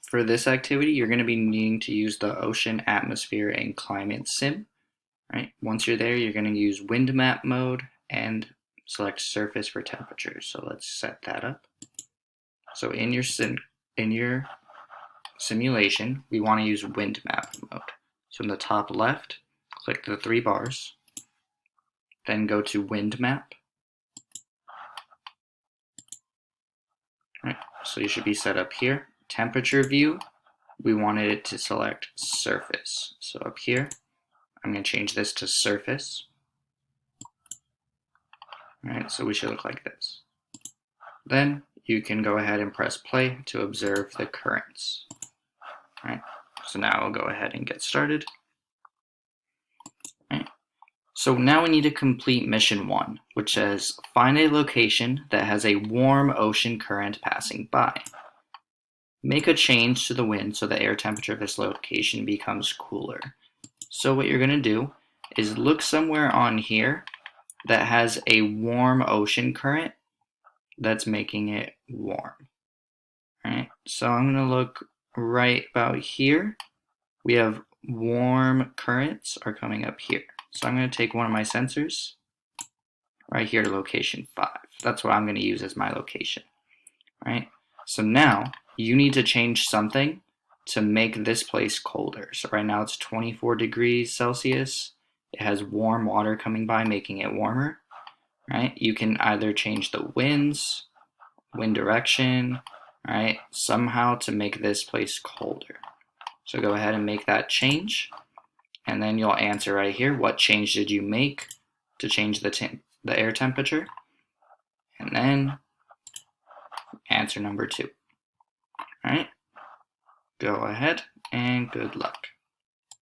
For this activity, you're going to be needing to use the Ocean Atmosphere and Climate Sim. Right? Once you're there, you're going to use wind map mode and select surface for temperature. So let's set that up. So in your simulation, we want to use wind map mode. So in the top left, click the 3 bars, then go to wind map. Right, so you should be set up here. Temperature view, we wanted it to select surface. So up here, I'm going to change this to surface. All right, so we should look like this. Then you can go ahead and press play to observe the currents. All right, so now we'll go ahead and get started. All right. So now we need to complete mission 1, which says find a location that has a warm ocean current passing by. Make a change to the wind so the air temperature of this location becomes cooler. So what you're going to do is look somewhere on here that has a warm ocean current that's making it warm. All right, so I'm going to look right about here. We have warm currents are coming up here. So I'm going to take one of my sensors right here to location 5. That's what I'm going to use as my location. All right, so now you need to change something to make this place colder. So right now it's 24 degrees Celsius. It has warm water coming by, making it warmer. Right? You can either change the winds, wind direction, right? Somehow to make this place colder. So go ahead and make that change, and then you'll answer right here, what change did you make to change the air temperature? And then answer number 2. All right, go ahead and good luck.